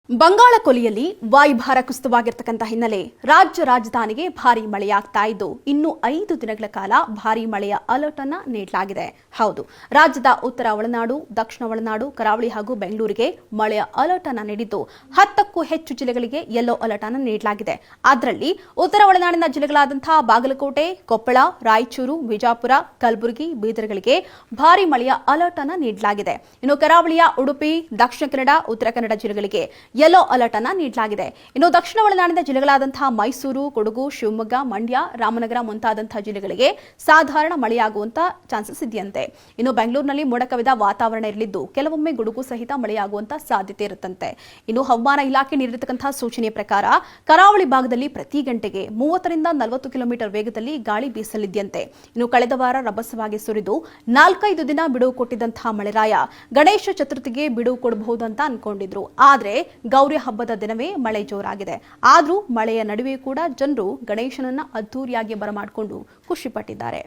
ಬಂಗಾಳ ಕೊಲ್ಲಿಯಲ್ಲಿ ವಾಯುಭಾರ ಕುಸಿತವಾಗಿರತಕ್ಕಂತ ಹಿನ್ನೆಲೆ ರಾಜ್ಯ ರಾಜಧಾನಿಗೆ ಭಾರೀ ಮಳೆಯಾಗ್ತಾ ಇದ್ದು ಇನ್ನು 5 ದಿನಗಳ ಕಾಲ ಭಾರೀ ಮಳೆಯ ಅಲರ್ಟ್ ಅನ್ನು ನೀಡಲಾಗಿದೆ. ಹೌದು, ರಾಜ್ಯದ ಉತ್ತರ ಒಳನಾಡು, ದಕ್ಷಿಣ ಒಳನಾಡು, ಕರಾವಳಿ ಹಾಗೂ ಬೆಂಗಳೂರಿಗೆ ಮಳೆಯ ಅಲರ್ಟ್ ಅನ್ನು ನೀಡಿದ್ದು 10ಕ್ಕೂ ಹೆಚ್ಚು ಜಿಲ್ಲೆಗಳಿಗೆ ಯೆಲ್ಲೋ ಅಲರ್ಟ್ ಅನ್ನು ನೀಡಲಾಗಿದೆ. ಅದರಲ್ಲಿ ಉತ್ತರ ಒಳನಾಡಿನ ಜಿಲ್ಲೆಗಳಾದಂತಹ ಬಾಗಲಕೋಟೆ, ಕೊಪ್ಪಳ, ರಾಯಚೂರು, ವಿಜಯಪುರ, ಕಲಬುರಗಿ, ಬೀದರ್ಗಳಿಗೆ ಭಾರೀ ಮಳೆಯ ಅಲರ್ಟ್ ಅನ್ನು ನೀಡಲಾಗಿದೆ. ಇನ್ನು ಕರಾವಳಿಯ ಉಡುಪಿ, ದಕ್ಷಿಣ ಕನ್ನಡ, ಉತ್ತರ ಕನ್ನಡ ಜಿಲ್ಲೆಗಳಿಗೆ ಯೆಲ್ಲೋ ಅಲರ್ಟ್ ಅನ್ನು ನೀಡಲಾಗಿದೆ. ಇನ್ನು ದಕ್ಷಿಣ ಒಳನಾಡಿನ ಜಿಲ್ಲೆಗಳಾದಂತಹ ಮೈಸೂರು, ಕೊಡಗು, ಶಿವಮೊಗ್ಗ, ಮಂಡ್ಯ, ರಾಮನಗರ ಮುಂತಾದಂತಹ ಜಿಲ್ಲೆಗಳಿಗೆ ಸಾಧಾರಣ ಮಳೆಯಾಗುವಂತಹ ಚಾನ್ಸಸ್ ಇದೆಯಂತೆ. ಇನ್ನು ಬೆಂಗಳೂರಿನಲ್ಲಿ ಮೋಡ ಕವಿದ ವಾತಾವರಣ ಇರಲಿದ್ದು ಕೆಲವೊಮ್ಮೆ ಗುಡುಗು ಸಹಿತ ಮಳೆಯಾಗುವಂತಹ ಸಾಧ್ಯತೆ ಇರುತ್ತಂತೆ. ಇನ್ನು ಹವಾಮಾನ ಇಲಾಖೆ ನೀಡಿರತಕ್ಕಂತಹ ಸೂಚನೆ ಪ್ರಕಾರ ಕರಾವಳಿ ಭಾಗದಲ್ಲಿ ಪ್ರತಿ ಗಂಟೆಗೆ 30 ರಿಂದ 40 ಕಿಲೋಮೀಟರ್ ವೇಗದಲ್ಲಿ ಗಾಳಿ ಬೀಸಲಿದೆಯಂತೆ. ಇನ್ನು ಕಳೆದ ವಾರ ರಭಸವಾಗಿ ಸುರಿದು 4-5 ದಿನ ಬಿಡುವು ಕೊಟ್ಟಿದ್ದಂತಹ ಮಳೆರಾಯ ಗಣೇಶ ಚತುರ್ಥಿಗೆ ಬಿಡುವು ಕೊಡಬಹುದು ಅಂತ ಅನ್ಕೊಂಡಿದ್ರು. ಆದ್ರೆ ಗೌರಿ ಹಬ್ಬದ ದಿನವೇ ಮಳೆ ಜೋರಾಗಿದೆ. ಆದ್ರೂ ಮಳೆಯ ನಡುವೆ ಕೂಡ ಜನರು ಗಣೇಶನನ್ನ ಅದ್ದೂರಿಯಾಗಿ ಬರಮಾಡಿಕೊಂಡು ಖುಷಿ ಪಟ್ಟಿದ್ದಾರೆ.